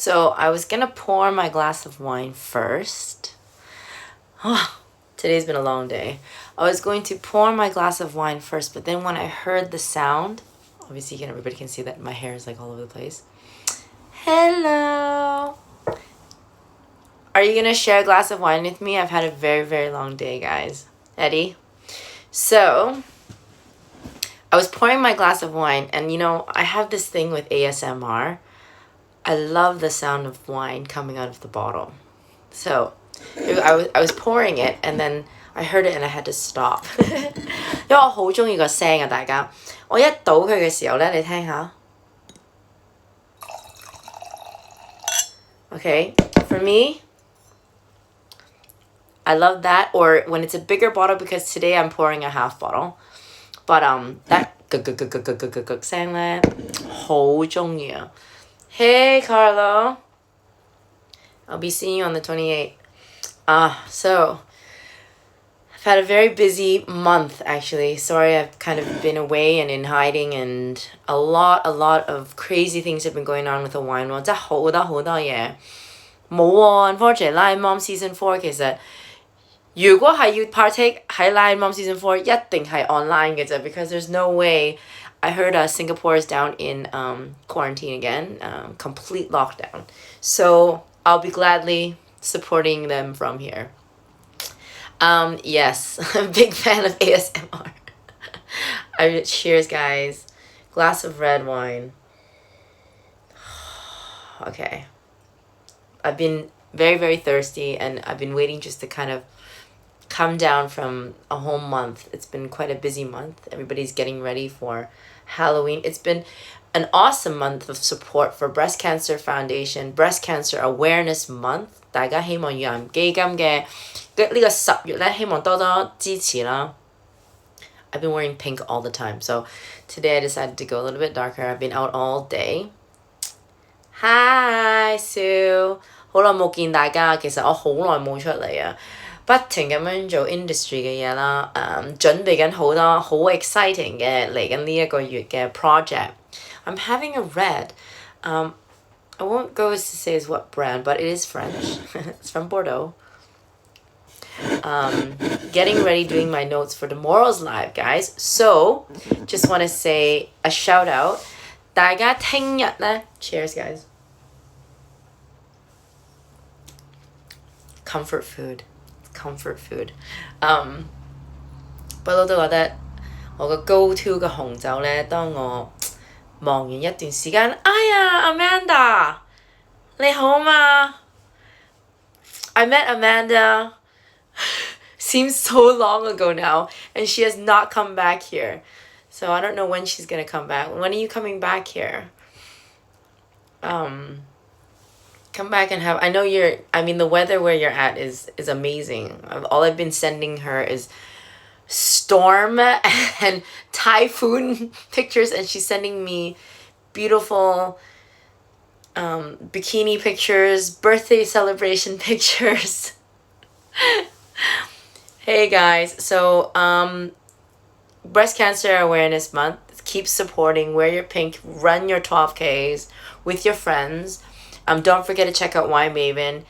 So I was gonna pour my glass of wine first. Today's been a long day. I was going to pour my glass of wine first, but then when I heard the sound, obviously everybody can see that my hair is like all over the place. Hello! Are you gonna share a glass of wine with me? I've had a very, very long day, guys. Eddie? So, I was pouring my glass of wine, and I have this thing with ASMR. I love the sound of wine coming out of the bottle. So, I was pouring it, and then I heard it and I had to stop. 因為我好鍾意個聲啊，大家。我一倒佢嘅時候呢，你聽下。Okay, for me, I love that. Or when it's a bigger bottle, because today I'm pouring a half bottle. But that 聲呢，好鍾意啊。Hey, Carlo. I'll be seeing you on the 28th. So I've had a very busy month, actually. Sorry, I've kind of been away and in hiding, and a lot of crazy things have been going on with the wine world. 真係好多嘢。冇喎 ，unfortunately, Lion Mom Season 4其實如果係要 partake 喺 Lion Mom Season 4，一定係 online 嘅啫 because there's no way. I heard Singapore is down in quarantine again, complete lockdown. So I'll be gladly supporting them from here. Yes, I'm a big fan of ASMR. Cheers, guys. Glass of red wine. Okay. I've been very, very thirsty, and I've been waiting just to kind of come down from a whole month. It's been quite a busy month. Everybody's getting ready for Halloween. It's been an awesome month of support for Breast Cancer Foundation, Breast Cancer Awareness Month. 大家希望有人基金嘅呢個10月咧，希望多多支持啦。I've been wearing pink all the time, so today I decided to go a little bit darker. I've been out all day. Hi, Sue. 好耐冇見大家，其實我好耐冇出嚟啊。不停咁樣做 industry 嘅嘢啦，準備緊好多好 exciting 嘅嚟緊呢一個月嘅 project. I'm having a red. I won't go as to say as what brand, but it is French. It's from Bordeaux. Getting ready, doing my notes for tomorrow's live, guys. So, just want to say a shout out. 大家聽日呢 cheers, guys. Comfort food. Food. 不嬲都覺得我個 go to 嘅紅酒呢，當我忙完一段時間，哎呀 Amanda 你好嘛 I met Amanda seems so long ago now, and she has not come back here, so I don't know when she's gonna come back. When are you coming back here? Come back and have, I know the weather where you're at is amazing. All I've been sending her is storm and typhoon pictures, and she's sending me beautiful bikini pictures, birthday celebration pictures. Hey guys, so Breast Cancer Awareness Month. Keep supporting, wear your pink, run your 12Ks with your friends. Don't forget to check out Winemaven.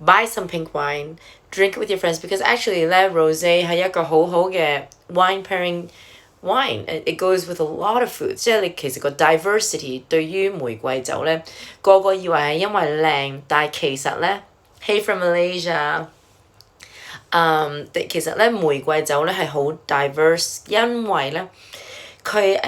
Buy some pink wine, drink it with your friends, because actually le rosé 係一個好好嘅 wine pairing wine. It goes with a lot of foods. 即係你其實個 diversity 對於玫瑰酒呢，個個以為係因為靚，但係其實呢 Hey from Malaysia. 其實呢玫瑰酒呢係好 diverse， 因為呢佢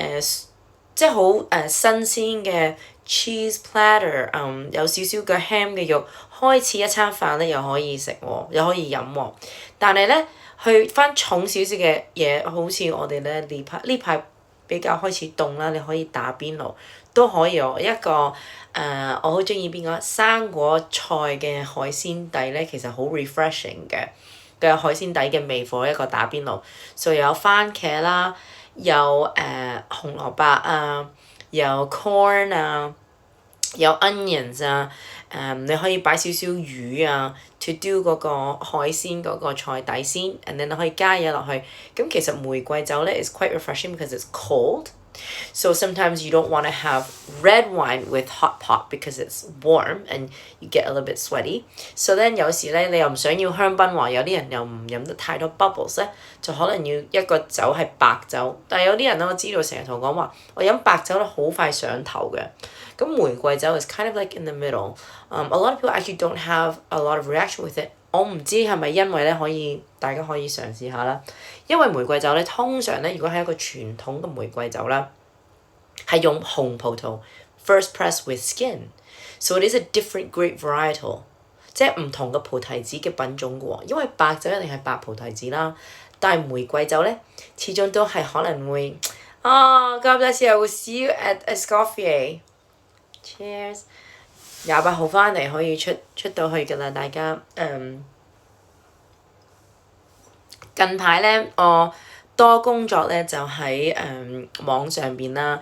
即係好新鮮嘅 cheese platter， 有少少嘅 ham 嘅肉，開始一餐飯咧又可以食喎，又可以飲喎。但係咧去翻重少少嘅嘢，好似我哋咧呢排比較開始凍啦，你可以打邊爐都可以喎。一個我好中意邊個生果菜嘅海鮮底咧，其實好 refreshing 嘅海鮮底嘅味火一個打邊爐，所以有番茄啦，有紅蘿蔔啊，有 corn 啊，有 onions 啊，你可以擺少少魚啊， to do 嗰個海鮮嗰個菜底先 and then 你可以加嘢落去。咁其實玫瑰酒咧 is quite refreshing because it's cold. So sometimes you don't want to have red wine with hot pot because it's warm and you get a little bit sweaty. So then 有時咧你又唔想要香檳喎，有啲人又唔飲得太多 bubbles 咧，就可能要一個酒係白酒。但係有啲人咧我知道成日同我講話，我飲白酒咧好快上頭嘅。咁玫瑰酒 is kind of like in the middle. A lot of people actually don't have a lot of reaction with it. 我唔知係咪因為咧大家可以嘗試下啦。因為玫瑰酒咧通常咧如果係一個傳統嘅玫瑰酒啦，係用紅葡萄 first press with skin. So it is a different grape varietal. 即係唔同嘅菩提子嘅品種嘅喎。因為白酒一定係白菩提子啦，但係玫瑰酒咧始終都係可能會God bless you. I will see you at Escoffier. Cheers. 28號翻嚟可以出到去㗎啦，大家近排咧我多工作咧就喺網上邊啦，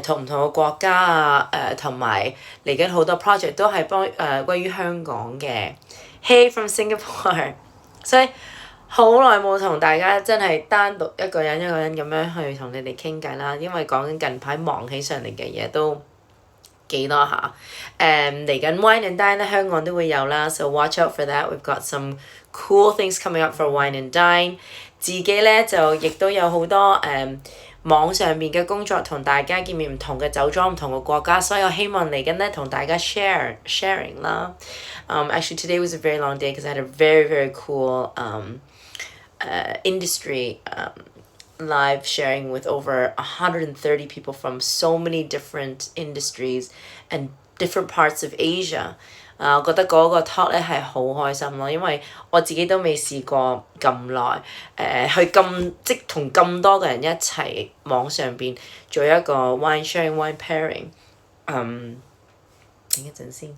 同唔同嘅國家啊，同埋嚟緊好多 project 都係幫關於香港嘅。Hey from Singapore， 所以好耐冇同大家真係單獨一個人咁樣去同你哋傾偈啦，因為講緊近排忙起上嚟嘅嘢都幾多下。嚟緊 Wine and Dine 咧香港都會有啦 ，so watch out for that. We've got some cool things coming up for Wine and Dine. 自己咧就亦都有好多網上面嘅工作同大家見面，唔同嘅酒莊、唔同嘅國家，所以我希望嚟緊咧同大家 sharing 啦。Actually today was a very long day because I had a very very cool industry live sharing with over 130 people from so many different industries and different parts of Asia. 我覺得嗰個 talk 咧係好開心咯，因為我自己都未試過咁耐，去即同咁多個人一齊網上邊做一個 wine sharing wine pairing。等一陣先。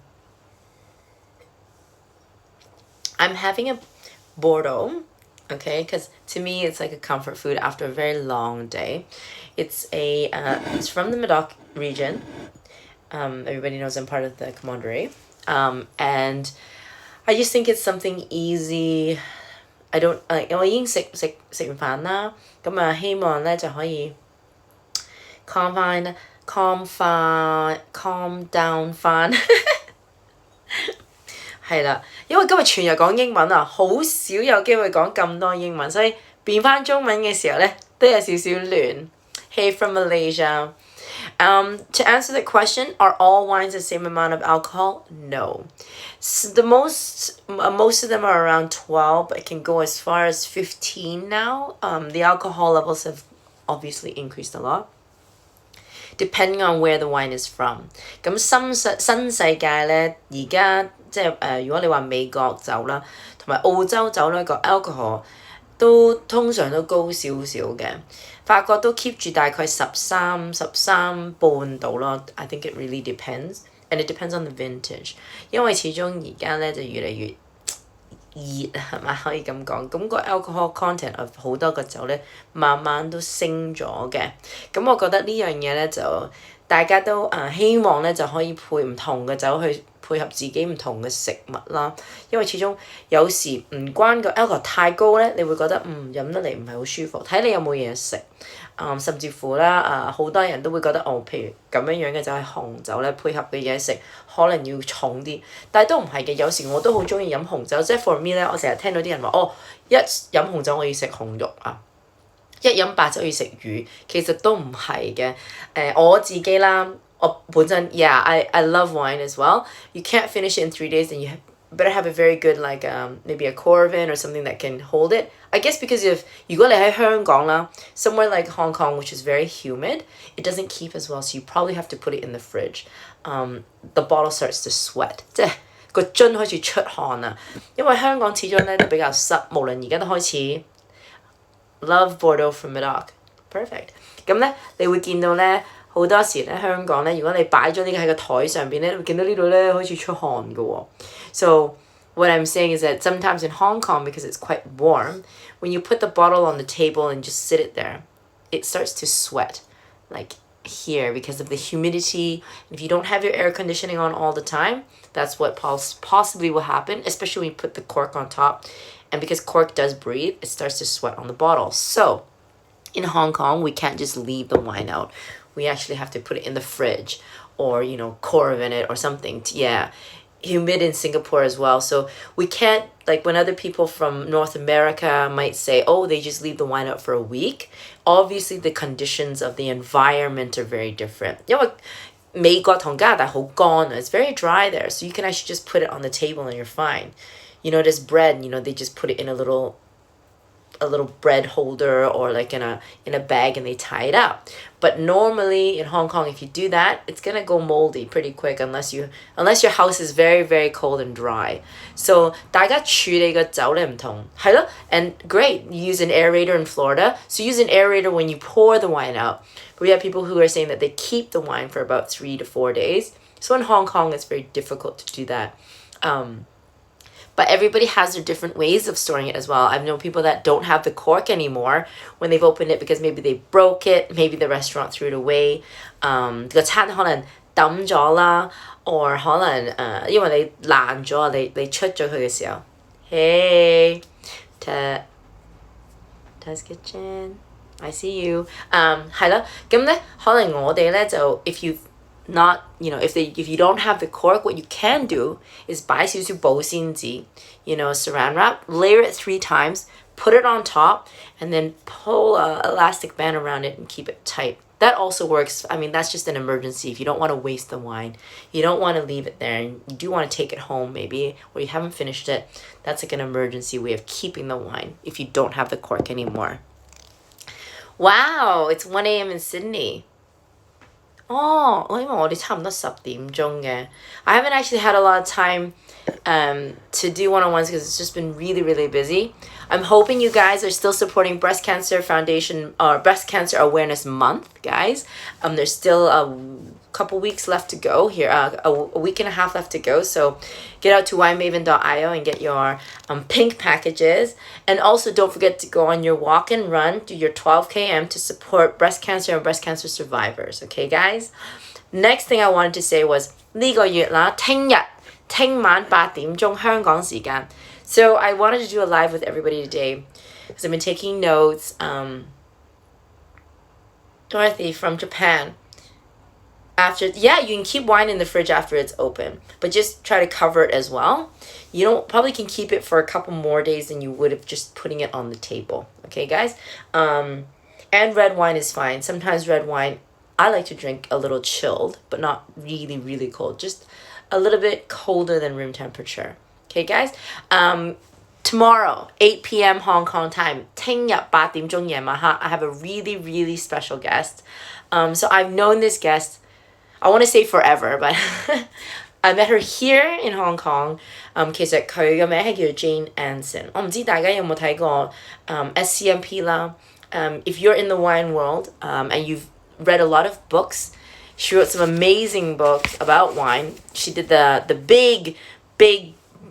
I'm having a Bordeaux, okay, because to me it's like a comfort food after a very long day. It's from the Medoc region. Everybody knows I'm part of the commandery. And I just think it's something easy. I don't 我已經食完飯啦，咁希望咧就可以 calm down 翻。係啦，因為今日全日講英文啊，好少有機會講咁多英文，所以變翻中文嘅時候咧都有少少亂。Hey from Malaysia. To answer the question, are all wines the same amount of alcohol? No. So most of them are around 12, but it can go as far as 15 now. The alcohol levels have obviously increased a lot, depending on where the wine is from. 咁新世界咧，而家即係如果你話美國酒啦，同埋澳洲酒咧個 alcohol 都通常都高少少嘅。法國都 keep 住大概13半度咯。I think it really depends, and it depends on the vintage. 因為始終而家咧就越嚟越熱係嘛，可以咁講。咁個 alcohol content of 好多個酒咧，慢慢都升咗嘅。咁我覺得呢樣嘢咧就大家都希望咧就可以配唔同嘅酒去配合自己唔同嘅食物啦。因為始終有時唔關個 alcohol 太高咧，你會覺得飲得嚟唔係好舒服。睇你有冇嘢食。甚至乎啦，好多人都會覺得譬如咁樣嘅就係紅酒咧，配合嘅嘢食可能要重啲，但係都唔係嘅。有時我都好中意飲紅酒，即係 for me 咧，我成日聽到啲人話一飲紅酒我要食紅肉啊，一飲白酒要食魚，其實都唔係嘅。我自己啦，我本身 I love wine as well. You can't finish it in 3 days, and you better have a very good like maybe a Corvin or something that can hold it. I guess because如果你喺香港啦 somewhere like Hong Kong, which is very humid, it doesn't keep as well, so you probably have to put it in the fridge. The bottle starts to sweat. 即係個樽開始出汗啊，因為香港始終咧都比較濕，無論而家都開始 love Bordeaux from Medoc. Perfect. 咁咧你會見到咧好多時咧香港咧，如果你擺咗呢個喺個台上邊咧，你會見到呢度咧開始出汗嘅喎。So what I'm saying is that sometimes in Hong Kong, because it's quite warm, when you put the bottle on the table and just sit it there, it starts to sweat. Like here because of the humidity. If you don't have your air conditioning on all the time, that's what possibly will happen, especially when you put the cork on top. And because cork does breathe, it starts to sweat on the bottle. So in Hong Kong, we can't just leave the wine out. We actually have to put it in the fridge or, you know, corvin it or something. Yeah, humid in Singapore as well. So we can't, like when other people from North America might say, oh, they just leave the wine out for a week. Obviously, the conditions of the environment are very different. 因為美國同加拿大好乾, it's very dry there. So you can actually just put it on the table and you're fine. You know, this bread, you know, they just put it in a little bread holder or like in a bag and they tie it up. But normally in Hong Kong, if you do that, it's gonna go moldy pretty quick unless your house is very, very cold and dry. So 大家處理嘅酒咧唔同，係咯, and great, you use an aerator in Florida. So use an aerator when you pour the wine out. But we have people who are saying that they keep the wine for about 3 to 4 days. So in Hong Kong, it's very difficult to do that. But everybody has their different ways of storing it as well. I've known people that don't have the cork anymore when they've opened it because maybe they broke it, maybe the restaurant threw it away. 個餐可能抌咗啦 or 可能因為你爛咗，你出咗佢嘅時候 Hey, Taz Kitchen, I see you. 係啦，咁咧可能我哋咧就 if you not, you know, if you don't have the cork, what you can do is buy 少少保鮮紙, you know, saran wrap, layer it 3 times, put it on top, and then pull a elastic band around it and keep it tight. That also works. I mean, that's just an emergency. If you don't want to waste the wine, you don't want to leave it there, and you do want to take it home maybe, or you haven't finished it, that's like an emergency way of keeping the wine if you don't have the cork anymore. Wow, it's 1 a.m. in Sydney. Oh, 因為我哋差唔多10點鐘嘅. I haven't actually had a lot of time to do one-on-ones because it's just been really, really busy. I'm hoping you guys are still supporting Breast Cancer Foundation or Breast Cancer Awareness Month, guys. There's still a couple weeks left to go here, a week and a half left to go. So get out to winemaven.io and get your pink packages. And also don't forget to go on your walk and run, do your 12 km to support breast cancer and breast cancer survivors. Okay, guys? Next thing I wanted to say was 呢個月啦，聽晚8點鐘香港時間. So I wanted to do a live with everybody today because I've been taking notes. Dorothy from Japan. Yeah, you can keep wine in the fridge after it's open, but just try to cover it as well. You probably can keep it for a couple more days than you would have just putting it on the table. Okay, guys? And red wine is fine. Sometimes red wine, I like to drink a little chilled, but not really, really cold. Just a little bit colder than room temperature. Okay, guys? Tomorrow, 8 p.m. Hong Kong time, 聽日8點鐘夜晚黑, I have a really, really special guest. So I've known this guest, I want to say forever, but I met her here in Hong Kong. 其實佢嘅名係叫 Jane Anson. 我唔知大家有冇睇過SCMP 啦. If you're in the wine world and you've read a lot of books, she wrote some amazing books about wine. She did the big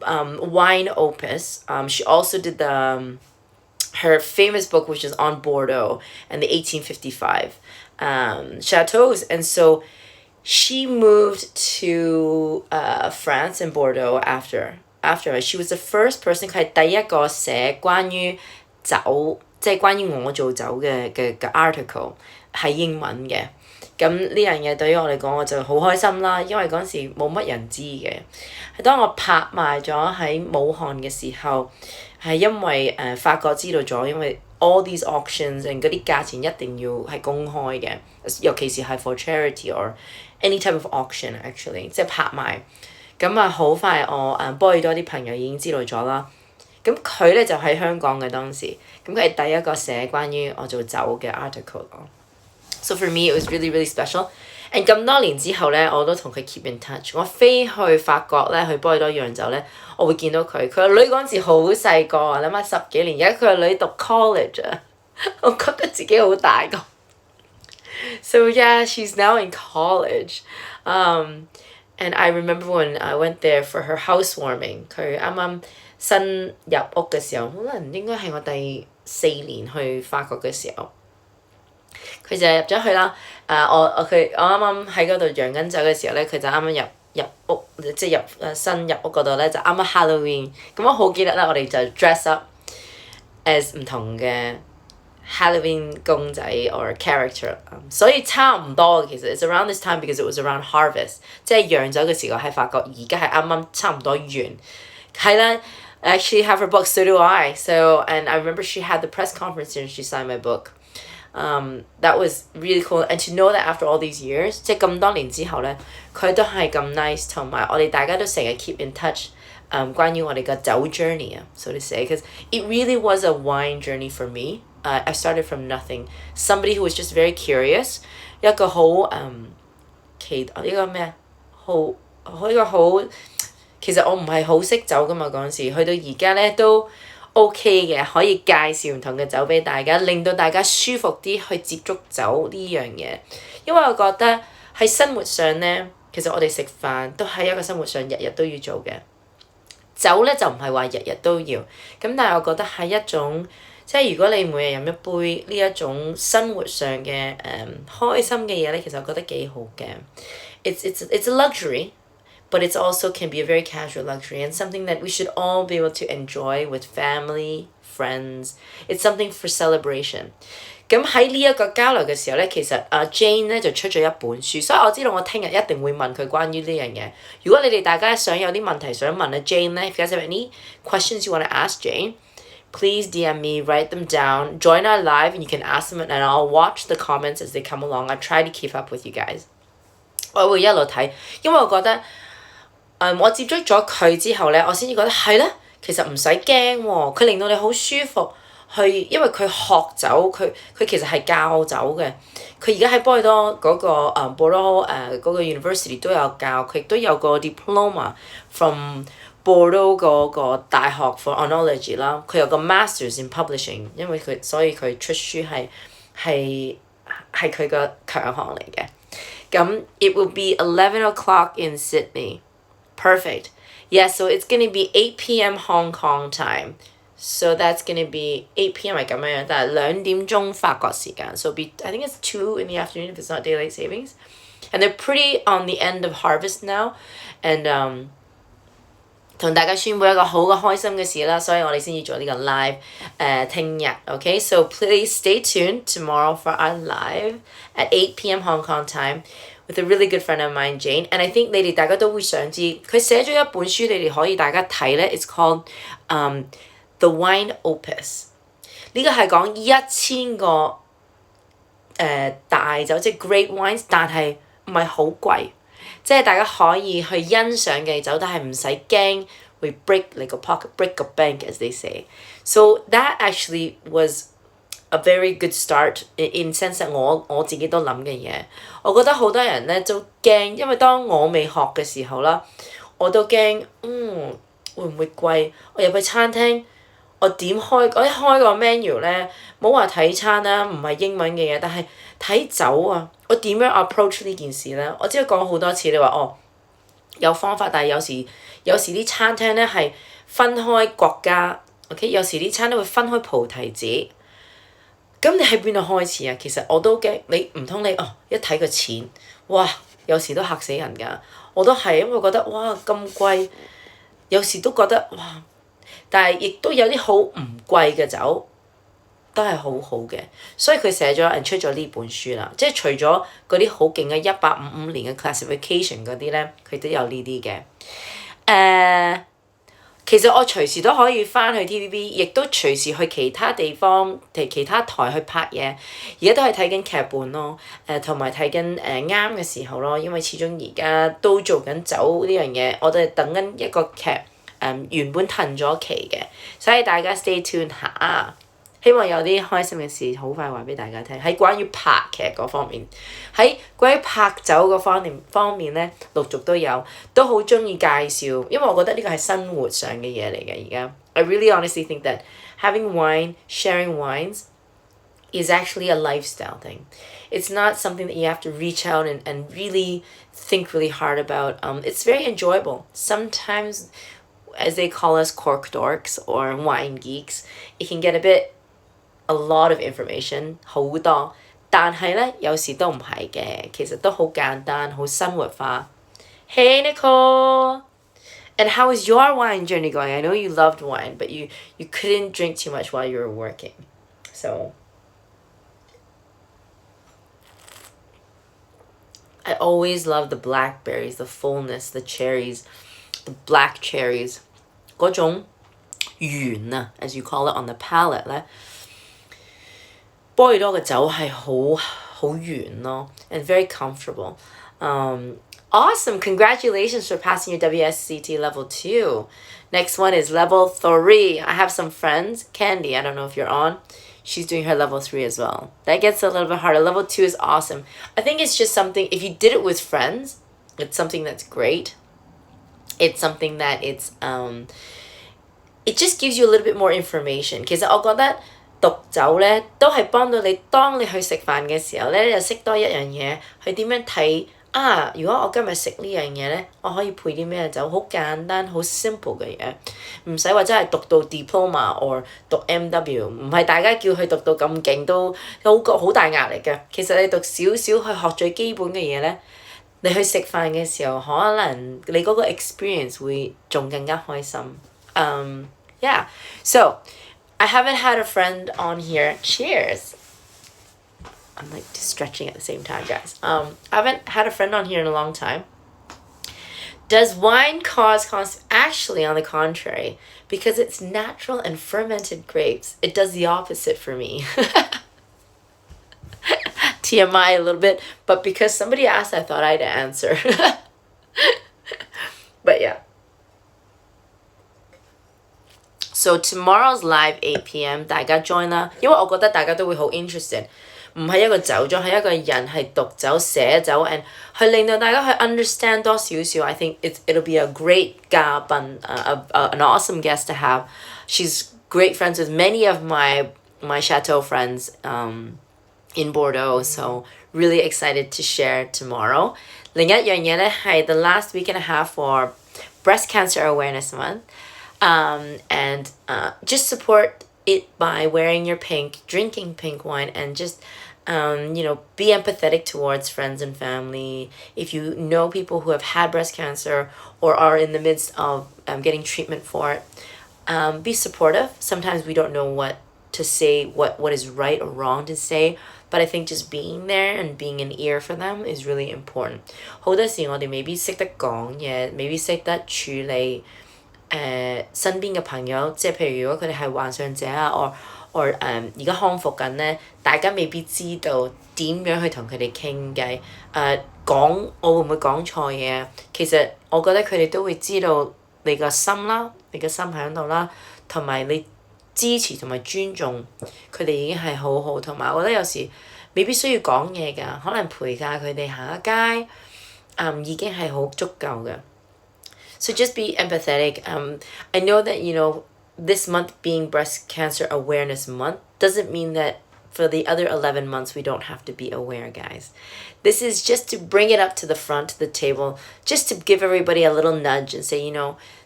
wine opus. She also did her famous book, which is on Bordeaux and the 1855 chateaus. And so she moved to France and Bordeaux after. She was the first person, 佢係第一個寫關於酒，即係關於我做酒嘅 article 係英文嘅。咁呢樣嘢對於我嚟講，我就好開心啦，因為嗰陣時冇乜人知嘅。係當我拍賣咗喺武漢嘅時候，係因為法國知道咗，因為 all these auctions and 嗰啲價錢一定要係公開嘅，尤其是係 for charity or any type of auction actually， 即係拍賣。咁啊好快我波爾多啲朋友已經知道咗啦。咁佢咧就喺香港嘅當時，咁佢係第一個寫關於我做酒嘅 article 咯。So for me, it was really, really special. And 咁多年之後咧，我都同佢 keep in touch. 我飛去法國咧，去波爾多釀酒咧，我會見到佢。佢個女嗰陣時好細個啊，諗下10幾年，而家佢個女讀 college 啊，我覺得自己好大個。So yeah, she's now in college. And I remember when I went there for her housewarming. 佢啱啱新入屋嘅時候，可能應該係我第4年去法國嘅時候。佢就入咗去啦，佢我啱啱喺嗰度釀緊酒嘅時候咧，佢就啱啱入屋，即係新入屋嗰度咧，就啱啱 Halloween。咁我好記得咧，我哋就 dress up as 唔同嘅 Halloween 公仔 or character，所以差唔多其實 it's around this time because it was around harvest， 即係釀酒嘅時候係發覺而家係啱啱差唔多完，係啦。Actually have her book, so do I. So, and I remember she had the press conference and she signed my book. That was really cool. And to know that after all these years, 即係咁多年之後咧，佢都係咁 nice， 同埋我哋大家都成日 keep in touch。關於我哋嘅酒 journey 啊 ，so to say, because it really was a wine journey for me. I started from nothing. Somebody who was just very curious， 一個好呢個咩啊，一個好。其實我唔係好識酒噶嘛嗰陣時，去到而家咧都 OK 嘅，可以介紹唔同嘅酒俾大家，令到大家舒服啲去接觸酒呢樣嘢。因為我覺得喺生活上咧，其實我哋食飯都係一個生活上日日都要做嘅。酒咧就唔係話日日都要，咁但係我覺得係一種，即係如果你每日飲一杯呢一種生活上嘅開心嘅嘢咧，其實我覺得幾好嘅。It's a luxury。But it also can be a very casual luxury and something that we should all be able to enjoy with family, friends. It's something for celebration. 咁喺呢一個交流嘅時候咧，其實Jane 咧就出咗一本書，所以我知道我聽日一定會問佢關於呢樣嘢。如果你哋大家想有啲問題想問Jane 咧，if you guys have any questions you want to ask Jane, please DM me, write them down, join our live, and you can ask them, and I'll watch the comments as they come along. I try to keep up with you guys. 我會一路睇，因為我覺得。我接觸咗佢之後咧，我先至覺得係咧，其實唔使驚喎，佢令到你好舒服。因為佢學酒，佢其實係教酒嘅。佢而家喺波爾多嗰個Bordeaux 嗰個 University 都有教，佢亦都有個 diploma from Bordeaux 嗰個大學 for oenology 啦。佢有個 Masters in Publishing， 因為所以佢出書係佢個強項嚟嘅。咁 it will be 11 o'clock in Sydney。Perfect. Yeah, so it's going to be 8 p.m. Hong Kong time. So that's going to be 8 p.m. 係咁樣，但係2點鐘法國時間。So I think it's 2 in the afternoon if it's not daylight savings. And they're pretty on the end of harvest now. And 同大家宣佈一個好嘅開心嘅事啦，所以我哋先要做呢個 live 聽日 OK? So please stay tuned tomorrow for our live at 8 p.m. Hong Kong time.With a really good friend of mine, Jane, and I think 你哋大家都會想知，佢寫咗一本書，你哋可以大家睇咧。It's called The Wine Opus。呢個係講1000個大酒，即係 great wines， 但係唔係好貴，即係大家可以去欣賞嘅酒，但係唔使驚會 break 你個 pocket，break a bank as they say. So that actually was.A very good start in sense that 我自己都諗嘅嘢，我覺得好多人咧都驚，因為當我未學嘅時候啦，我都驚，會唔會貴？我入去餐廳，我一開個 menu 咧，冇話睇餐啦，唔係英文嘅嘢，但係睇酒啊，我點樣 approach 呢件事咧？我只係講好多次，你話有方法，但係有時啲餐廳咧係分開國家 ，OK？ 有時啲餐廳會分開菩提子。咁你喺邊度開始啊？其實我都驚你唔通你一睇個錢，哇！有時都嚇死人㗎。我都係因為覺得哇咁貴，有時都覺得哇，但係亦都有啲好唔貴嘅酒，都係好好嘅。所以佢寫咗出咗呢本書啦。即係除咗嗰啲好勁嘅1855年嘅 classification 嗰啲咧，佢都有呢啲嘅。其實我隨時都可以翻去 TVB， 亦都隨時去其他地方、其他台去拍嘢。而家都係睇緊劇本咯，同埋睇緊啱嘅時候咯，因為始終而家都做緊酒呢樣嘢，我哋等緊一個劇原本騰咗期嘅，所以大家 stay tuned 下。希望有啲開心嘅事好快話俾大家聽，喺關於拍劇嗰方面，喺關於拍酒嗰方面咧，陸續都有，都好中意介紹，因為我覺得呢個係生活上嘅嘢嚟嘅而家。I really honestly think that having wine, sharing wines, is actually a lifestyle thing. It's not something that you have to reach out and really think really hard about. It's very enjoyable. Sometimes, as they call us cork dorks or wine geeks, it can get a lot of information 好多，但係咧有時都唔係嘅，其實都好簡單，好生活化。Hey Nicole! And how is your wine journey going? I know you loved wine, but you couldn't drink too much while you were working. So I always love the blackberries, the fullness, the cherries, the black cherries. 嗰種圓啊 as you call it on the palate 咧，波爾多嘅酒係好圓咯 and very comfortable. Awesome! Congratulations for passing your WSCT level 2. Next one is level 3. I have some friends. Candy, I don't know if you're on. She's doing her level 3 as well. That gets a little bit harder. Level 2 is awesome. I think it's just something, if you did it with friends, it's something that's great. It's something that it just gives you a little bit more information. 其實我覺得讀酒咧都係幫到你，當你去食飯嘅時候咧，你就識多一樣嘢，去點樣睇啊！如果我今日食呢樣嘢咧，我可以配啲咩酒？好簡單，好 simple 嘅嘢，唔使話真係讀到 diploma or 讀 MW， 唔係大家叫佢讀到咁勁都好大壓力嘅。其實你讀少少去學最基本嘅嘢咧，你去食飯嘅時候，可能你嗰個 experience 會仲更加開心。Yeah, so I haven't had a friend on here. Cheers. I'm like stretching at the same time, guys. I haven't had a friend on here in a long time. Does wine cause constipation? Actually, on the contrary, because it's natural and fermented grapes, it does the opposite for me. TMI a little bit, but because somebody asked, I thought I'd answer. But yeah. So tomorrow's live 8 p.m. 大家 join 啦，因為我覺得大家都會好 interested， 唔係一個酒莊，係一個人係讀酒寫酒 and 去令到大家去 understand 多少少。I think it'll be a great 嘉賓, an awesome guest to have. She's great friends with many of my chateau friends in Bordeaux, so really excited to share tomorrow. 另一樣嘢咧係 the last week and a half for Breast Cancer Awareness Month. And just support it by wearing your pink, drinking pink wine, and just, be empathetic towards friends and family. If you know people who have had breast cancer or are in the midst of getting treatment for it, be supportive. Sometimes we don't know what to say, what is right or wrong to say, but I think just being there and being an ear for them is really important. 好多時我哋未必識得講嘢，未必識得處理。身邊嘅朋友，即係譬如如果佢哋係患上者啊，or 而家康復緊咧，大家未必知道點樣去同佢哋傾偈。講我會唔會講錯嘢啊？其實我覺得佢哋都會知道你個心啦，你個心喺度啦，同埋你支持同埋尊重佢哋已經係好好。同埋我覺得有時未必需要講嘢㗎，可能陪下佢哋行下街，已經係好足夠嘅。So just be empathetic. I know that, this month being Breast Cancer Awareness Month doesn't mean that for the other 11 months we don't have to be aware, guys. This is just to bring it up to the front, to the table, just to give everybody a little nudge and say,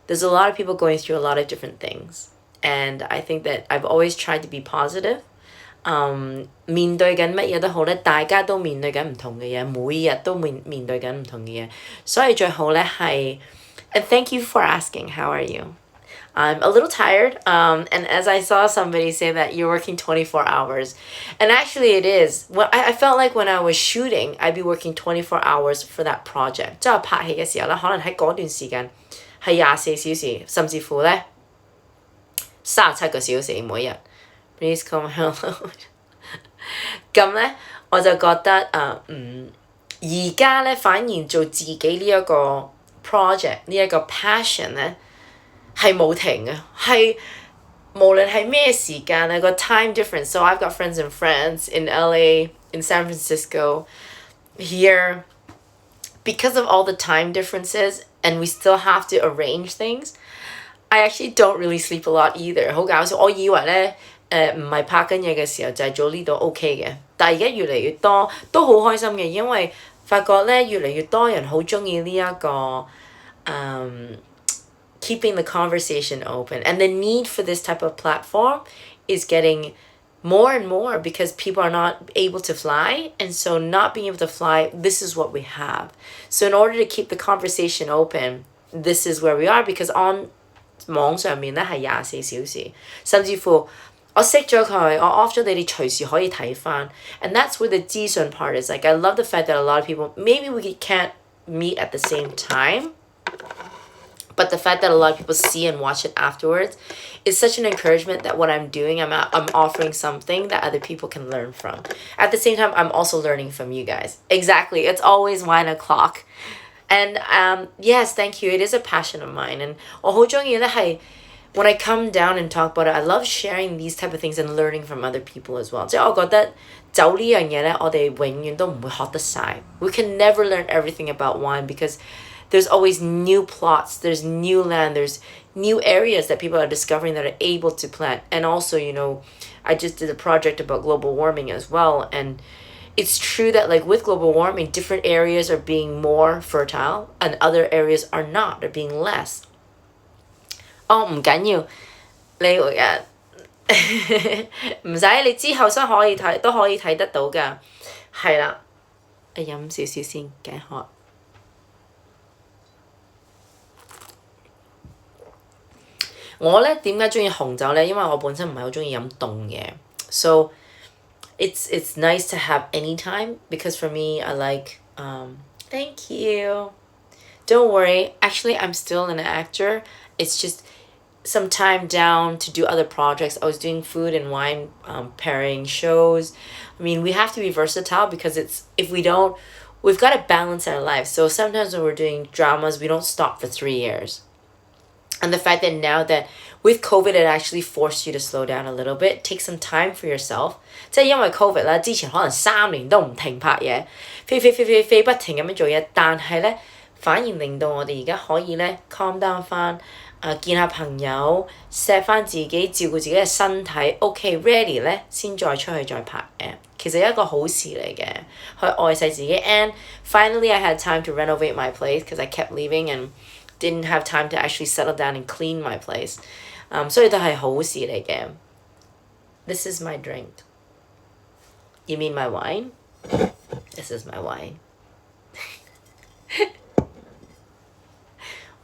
there's a lot of people going through a lot of different things. And I think that I've always tried to be positive. 面對緊乜嘢都好咧，大家都面對緊唔同嘅嘢，每日都面對緊唔同嘅嘢，所以最好咧係。And thank you for asking. How are you? I'm a little tired. And as I saw somebody say that you're working 24 hours. And actually it is. Well, I felt like when I was shooting, I'd be working 24 hours for that project. 即係拍戲嘅時候咧，可能喺嗰段時間係24小時，甚至乎咧37個小時每日。Please come hello. 咁咧我就覺得而家咧反而做自己呢一個project 呢一個 passion 咧係冇停嘅，係無論係咩時間咧個 time difference. So I've got friends in France, in LA, in San Francisco, here. Because of all the time differences and we still have to arrange things, I actually don't really sleep a lot either. 好搞笑，我以為咧唔係拍緊嘢嘅時候就係做呢度 OK 嘅，但係而家越嚟越多都好開心嘅，因為發覺咧越嚟越多人好鍾意呢一個keeping the conversation open, and the need for this type of platform is getting more and more because people are not able to fly. And so not being able to fly, this is what we have. So in order to keep the conversation open, this is where we are because on 網上面咧係24小時，甚至乎我熄咗佢，我 off 咗你，你隨時可以睇返。And that's where the 資訊 part is. Like I love the fact that a lot of people, maybe we can't meet at the same time, but the fact that a lot of people see and watch it afterwards is such an encouragement that what I'm doing, I'm offering something that other people can learn from. At the same time, I'm also learning from you guys. Exactly. It's always wine o'clock. And yes, thank you. It is a passion of mine. And 我好鍾意咧係 when I come down and talk about it, I love sharing these type of things and learning from other people as well. 即係我覺得酒呢樣嘢咧，我哋永遠都唔會學得晒。We can never learn everything about wine because there's always new plots, there's new land, there's new areas that people are discovering that are able to plant. And also, you know, I just did a project about global warming as well. And it's true that like with global warming, different areas are being more fertile and other areas are not, they're being less. 哦，唔緊要，你唔使你之後先可以睇，都可以睇得到㗎。係啦，飲少少先，頸渴。我咧點解中意紅酒咧？因為我本身唔係好中意飲凍嘢 ，so it's nice to have anytime because for me I like thank you. Don't worry, actually I'm still an actor. It's just some time down to do other projects. I was doing food and wine pairing shows. I mean, we have to be versatile because if we don't, we've got to balance our lives. So sometimes when we're doing dramas, we don't stop for 3 years. And the fact that now that with COVID, it actually forced you to slow down a little bit, take some time for yourself. 即係因為 COVID 啦，之前可能3年都唔停拍嘢，飛不停咁樣做嘢，但係咧反而令到我哋而家可以咧 calm down 翻。見下朋友，錫翻自己，照顧自己嘅身體 ，OK ready 咧，先再出去再拍嘅。其實一個好事嚟嘅，去愛惜自己。And finally, I had time to renovate my place because I kept leaving and didn't have time to actually settle down and clean my place. 所以都係好事嚟嘅。This is my drink. You mean my wine? This is my wine.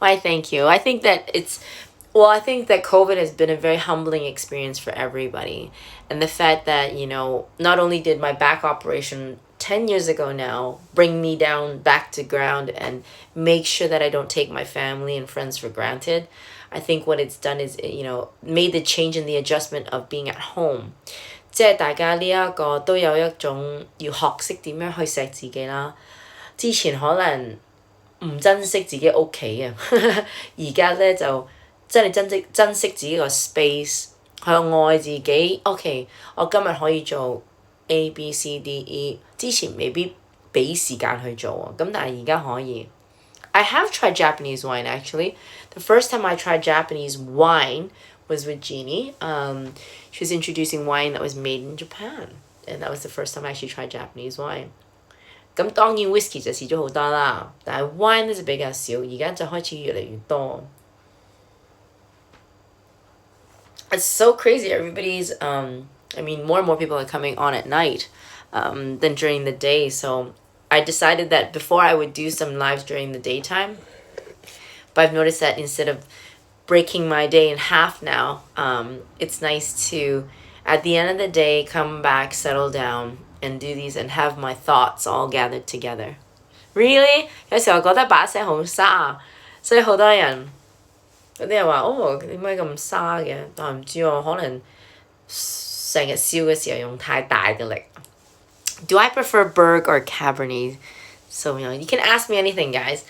Why, thank you. I think that I think that COVID has been a very humbling experience for everybody. And the fact that, you know, not only did my back operation 10 years ago now bring me down back to ground and make sure that I don't take my family and friends for granted, I think what it's done is, you know, made the change in the adjustment of being at home. 即係大家呢一個都有一種要學識點樣去錫自己啦。之前可能唔珍惜自己屋企啊，而家咧就真係珍惜自己個 space， 去愛自己。OK， 我今日可以做 A B C D E， 之前未必俾時間去做啊，咁但係而家可以。I have tried Japanese wine actually. The first time I tried Japanese wine was with Jeannie. She was introducing wine that was made in Japan, and that was the first time I actually tried Japanese wine. 咁當然 whisky 就試咗好多啦，但係 wine 咧就比較少，而家就開始越嚟越多。It's so crazy. Everybody's I mean, more and more people are coming on at night than during the day. So I decided that before I would do some lives during the daytime, but I've noticed that instead of breaking my day in half now, it's nice to, at the end of the day, come back, settle down, and do these and have my thoughts all gathered together. Really? 有時候覺得把聲好沙，所以好多人有啲人話：哦，點解咁沙嘅？但係唔知喎，可能成日燒嘅時候用太大嘅力。Do I prefer Berg or Cabernet Sauvignon? You can ask me anything, guys.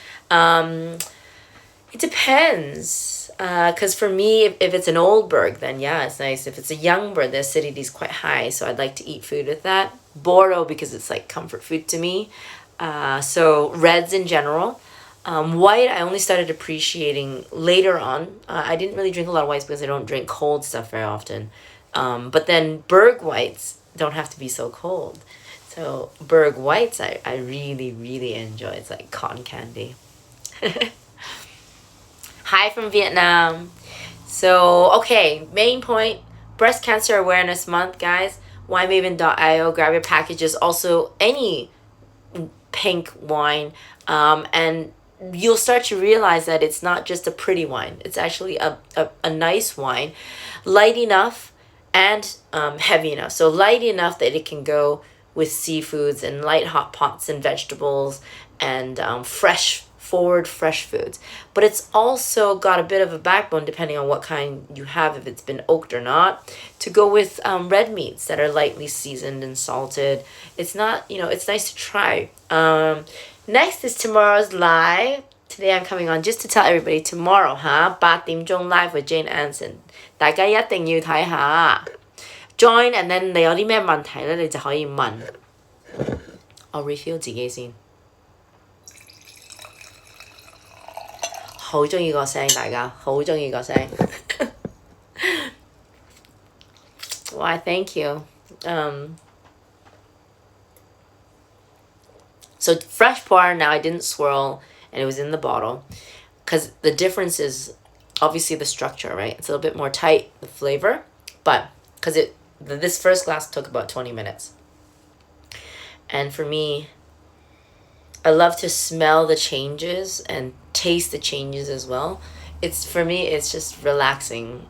It depends. Because for me, if it's an old Berg, then yeah, it's nice. If it's a young Berg, the acidity is quite high, so I'd like to eat food with that. Bordeaux, because it's like comfort food to me. So reds in general. White, I only started appreciating later on. I didn't really drink a lot of whites because I don't drink cold stuff very often. But then Berg whites don't have to be so cold. So Berg whites, I really, really enjoy. It's like cotton candy. Hi from Vietnam. So, okay, main point, Breast Cancer Awareness Month, guys. winemaven.io. Grab your packages. Also, any pink wine, and you'll start to realize that it's not just a pretty wine. It's actually a nice wine, light enough and heavy enough. So light enough that it can go with seafoods and light hot pots and vegetables and fresh foods. But it's also got a bit of a backbone depending on what kind you have, if it's been oaked or not, to go with red meats that are lightly seasoned and salted. It's not, it's nice to try. Next is tomorrow's live. Today I'm coming on just to tell everybody tomorrow 8點鐘 live with Jane Anson， 大家一定要睇下。Join and then 你有啲咩問題咧，你就可以問。我 refill 自己先。好鍾意個聲，大家好鍾意個聲。Why? Thank you. So fresh pour. Now I didn't swirl, and it was in the bottle, because the difference is obviously the structure, right? It's a little bit more tight, the flavor, but because this first glass took about 20 minutes. And for me, I love to smell the changes and taste the changes as well. For me, it's just relaxing.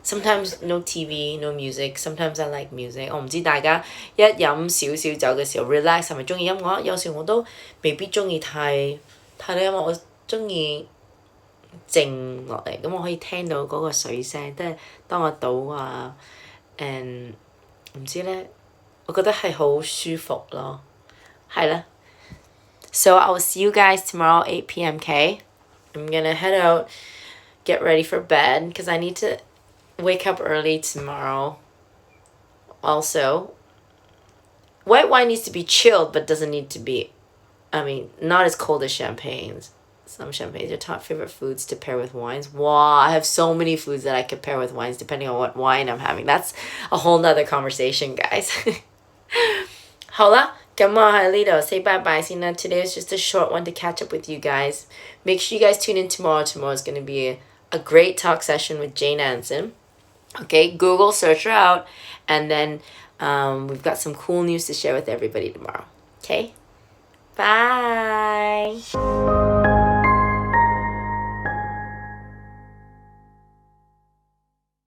Sometimes no TV, no music. Sometimes I like music. 我唔知大家一飲少少酒嘅時候 relax 係咪鍾意音樂？有時我都未必鍾意太多音樂，我鍾意靜落嚟，咁我可以聽到嗰個水聲，即係當我倒啊，and 唔知咧，我覺得係好舒服咯，係啦。So I will see you guys tomorrow 8 p.m. Okay? I'm gonna head out, get ready for bed because I need to wake up early tomorrow. Also, white wine needs to be chilled but doesn't need to be, not as cold as champagnes. Some champagnes are top favorite foods to pair with wines. Wow, I have so many foods that I could pair with wines depending on what wine I'm having. That's a whole nother conversation, guys. 好啦，咁我喺呢度 say bye bye 先啦。Today is just a short one to catch up with you guys. Make sure you guys tune in tomorrow. Tomorrow is going to be a great talk session with Jane Anson. Okay, Google, search her out. And then we've got some cool news to share with everybody tomorrow. Okay? Bye.